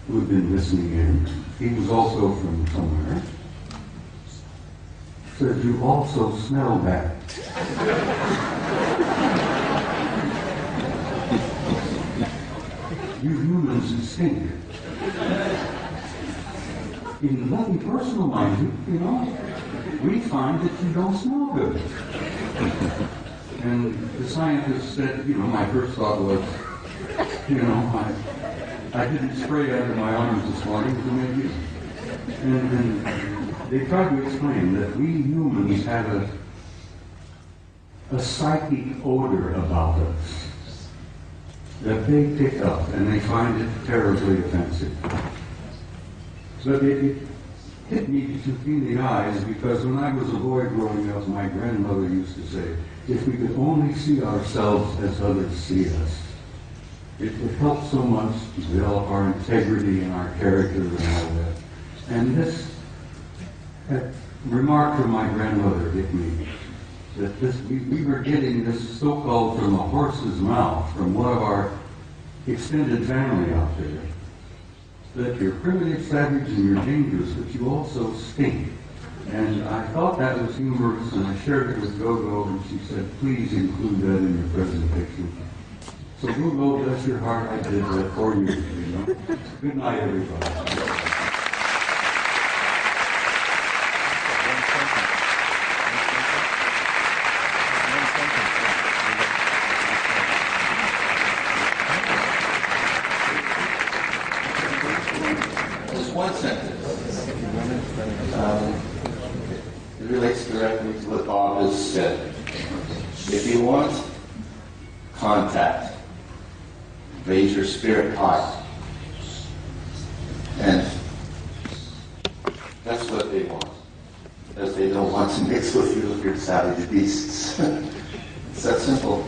who had been listening in. He was also from somewhere. Said, you also smell bad. You humans stink. In nothing personal, mind you, we find that you don't smell good. And the scientist said, my first thought was, I didn't spray under my arms this morning, so maybe. And they tried to explain that we humans have a psychic odor about us that they pick up, and they find it terribly offensive. But it hit me between the eyes, because when I was a boy growing up, my grandmother used to say, if we could only see ourselves as others see us, it would help so much to develop our integrity and our character and all that. And this remark from my grandmother hit me, that we were getting this so-called from a horse's mouth, from one of our extended family out there, that you're primitive, savage, and you're dangerous, but you also stink. And I thought that was humorous, and I shared it with Gogo, and she said, please include that in your presentation. So Gogo, bless your heart, I did that for you. Good night, everybody. One sentence. It relates directly to what Bob has said. If you want contact, raise your spirit high. And that's what they want. Because they don't want to mix with your savage beasts. It's that simple.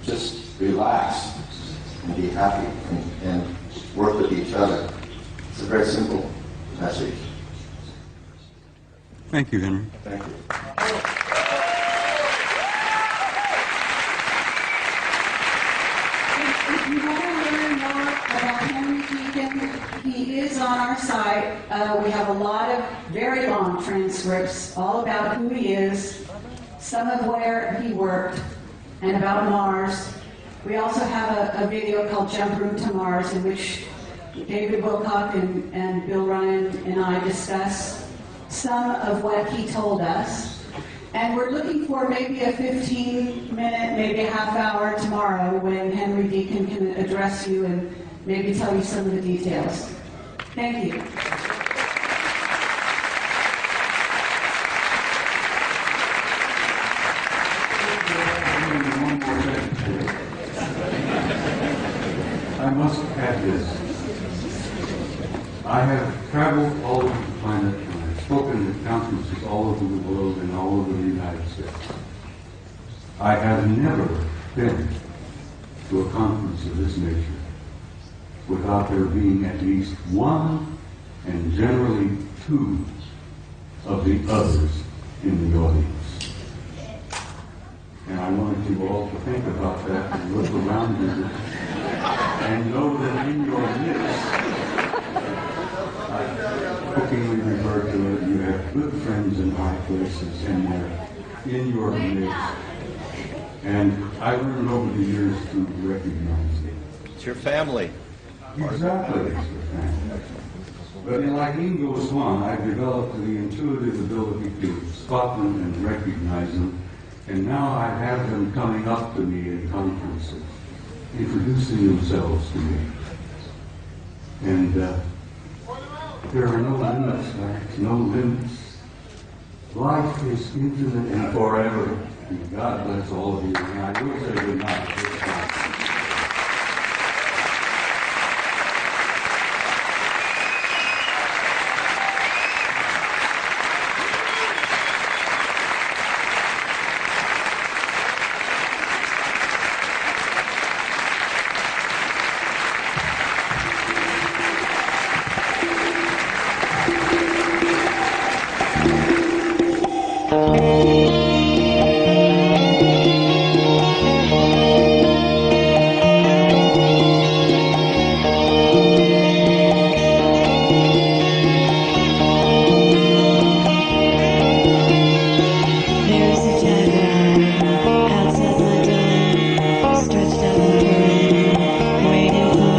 Just relax and be happy and work with each other. It's a very simple message. Thank you, Henry. Thank you. If you want to learn more about Henry Deacon, he is on our site. We have a lot of very long transcripts all about who he is, some of where he worked, and about Mars. We also have a video called Jump Room to Mars, in which David Wilcock and Bill Ryan and I discuss some of what he told us. And we're looking for maybe a 15-minute, maybe a half hour tomorrow when Henry Deacon can address you and maybe tell you some of the details. Thank you. I must add this. I have traveled all over the planet, and I've spoken at conferences all over the world and all over the United States. I have never been to a conference of this nature. without there being at least one, and generally two, of the others in the audience. And I wanted you all to think about that and look around you and know that in your midst, I jokingly refer to it, you have good friends in high places, and they're in your midst. And I learned over the years to recognize it. It's your family. Exactly, it's your family. But like Ingo Swann, I've developed the intuitive ability to spot them and recognize them. And now I have them coming up to me in conferences, introducing themselves to me. And there are no limits, Max, no limits. Life is infinite and forever. And God bless all of you. And I will say good night at this time. Thank you.